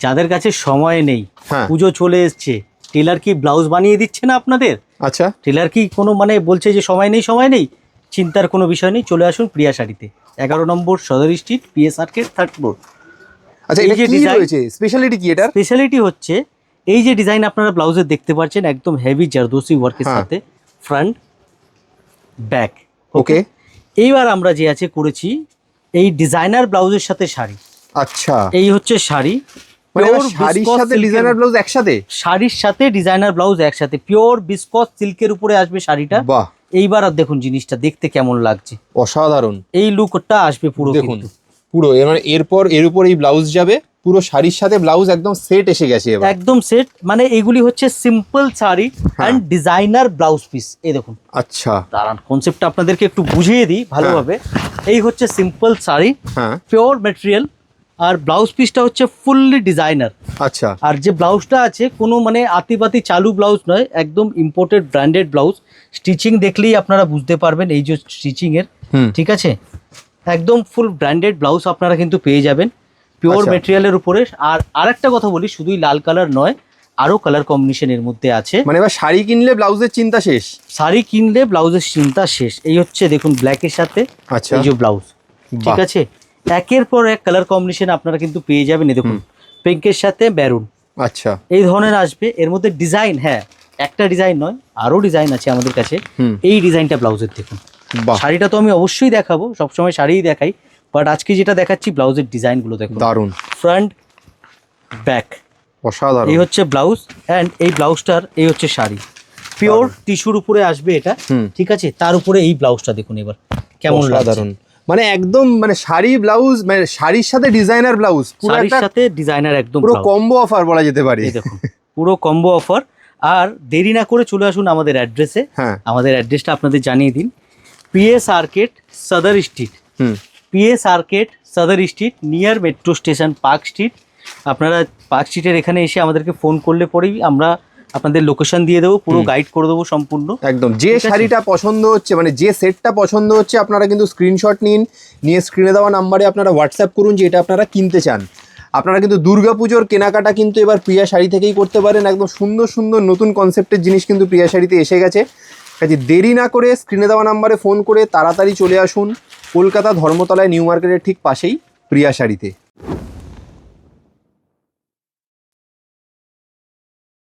যাদের কাছে সময় নেই, হ্যাঁ। পুজো চলে এসছে, টেলার কি ব্লাউজ বানিয়ে দিচ্ছে না আপনাদের? আচ্ছা, টেলার কি কোনো মানে বলছে যে সময় নেই, চিন্তার কোনো বিষয় নেই, চলে আসুন প্রিয়া শাড়িতে, 11 নম্বর সদর street, PS arcade, 3rd floor. আচ্ছা, এটা কি রয়েছে, স্পেশালিটি কি এটা? স্পেশালিটি হচ্ছে এই যে ডিজাইন আপনারা ব্লাউজে দেখতে পাচ্ছেন, একদম হেভি জারদোসি ওয়ার্কের হ্যাঁ। সাথে ফ্রন্ট ব্যাক। ওকে, এইবার আমরা যে আছে করেছি এই ডিজাইনার ব্লাউজের সাথে শাড়ি। আচ্ছা, এই হচ্ছে শাড়ি, মানে Pure শাড়ির viscose সাথে silk-এর ডিজাইনার ব্লাউজ একসাথে? শাড়ির সাথে ডিজাইনার ব্লাউজ একসাথে, পিওর বিসকস সিল্কের উপরে আসবে শাড়িটা। বাহ, এইবার আর দেখুন জিনিসটা দেখতে কেমন লাগছে, অসাধারণ। এই লুকটা আসবে পুরো দেখুন কিন্তু। পুরো মানে এরপর এর উপর এই ব্লাউজ যাবে, পুরো শাড়ির সাথে ব্লাউজ একদম সেট এসে গেছে এবার। একদম সেট, মানে এগুলি হচ্ছে simple sari and designer blouse piece. এই দেখুন, আচ্ছা, দাঁড়ান কনসেপ্টটা আপনাদেরকে একটু বুঝিয়ে দিই ভালোভাবে। এই হচ্ছে সিম্পল শাড়ি, হ্যাঁ, পিওর ম্যাটেরিয়াল, আর ব্লাউজ পিসটা হচ্ছে ফুললি ডিজাইনার। আচ্ছা, আর যে ব্লাউজটা আছে কোনো মানে আতিবাতি চালু ব্লাউজ নয়, একদম ইম্পোর্টেড ব্র্যান্ডেড ব্লাউজ। স্টিচিং দেখলেই আপনারা বুঝতে পারবেন এই যে স্টিচিংয়ের, ঠিক আছে, একদম ফুল ব্র্যান্ডেড ব্লাউজ আপনারা কিন্তু পেয়ে যাবেন পিওর আচ্ছা। মেটেরিয়ালের উপরে। আর আরেকটা কথা বলি, শুধুই লাল কালার নয়, আরও কালার কম্বিনেশন এর মধ্যে আছে। মানে এবার শাড়ি কিনলে ব্লাউজের চিন্তা শেষ। শাড়ি কিনলে ব্লাউজের চিন্তা শেষ। এই হচ্ছে দেখুন ব্ল্যাকের সাথে আচ্ছা, এই যে ব্লাউজ, ঠিক আছে, একের পর এক কালার কম্বিনেশন আপনারা কিন্তু পেয়ে যাবেন। এই দেখুন পিঙ্কের সাথে মেরুন, আচ্ছা, এই ধরনের আসবে। এর মধ্যে ডিজাইন, হ্যাঁ একটা ডিজাইন নয়, আরও ডিজাইন আছে আমাদের কাছে। এই ডিজাইনটা ব্লাউজের দেখুন। বাহ, শাড়িটা তো আমি অবশ্যই দেখাবো, সবসময় শাড়িই দেখাই, বাট আজকে যেটা দেখাচ্ছি ব্লাউজের ডিজাইনগুলো দেখুন। দারুণ, ফ্রন্ট ব্যাক, অসাধারণ। এই হচ্ছে ব্লাউজ অ্যান্ড এই ব্লাউজটার এই হচ্ছে শাড়ি, পিওর টিস্যুর উপরে আসবে এটা, ঠিক আছে, তার উপরে এই ব্লাউজটা দেখুন এবার কেমন লাগছে। অসাধারণ, মানে একদম মানে শাড়ি ব্লাউজ, মানে শাড়ির সাথে ডিজাইনার ব্লাউজ, পুরো শাড়ির একটা সাথে ডিজাইনার একদম পুরো blouse। কম্বো অফার বলা যেতে পারে। এই দেখুন পুরো কম্বো অফার। আর দেরি না করে চলে আসুন আমাদের অ্যাড্রেসে। হ্যাঁ, আমাদের অ্যাড্রেসটা আপনাদের জানিয়ে দিন, পিএস আর্কেড সদর স্ট্রিট, পিএস আর্কেড সদর street, near metro station park street. আপনারা পার্ক স্ট্রিটের এখানে এসে আমাদেরকে ফোন করলে পরেই আমরা আপনাদের লোকেশন দিয়ে দেবো, পুরো গাইড করে দেবো সম্পূর্ণ। একদম যে শাড়িটা পছন্দ হচ্ছে, মানে যে সেটটা পছন্দ হচ্ছে, আপনারা কিন্তু স্ক্রিনশট নিয়ে স্ক্রিনে দেওয়া নাম্বারে আপনারা হোয়াটসঅ্যাপ করুন যে এটা আপনারা কিনতে চান। আপনারা কিন্তু দুর্গাপুজোর কেনাকাটা কিন্তু এবার প্রিয়া শাড়ি থেকেই করতে পারেন। একদম সুন্দর সুন্দর নতুন কনসেপ্টের জিনিস কিন্তু প্রিয়া শাড়িতে এসে গেছে। কাজে দেরি না করে স্ক্রিনে দেওয়া নাম্বারে ফোন করে তাড়াতাড়ি চলে আসুন কলকাতা ধর্মতলায় নিউ মার্কেটের ঠিক পাশেই প্রিয়া শাড়িতে।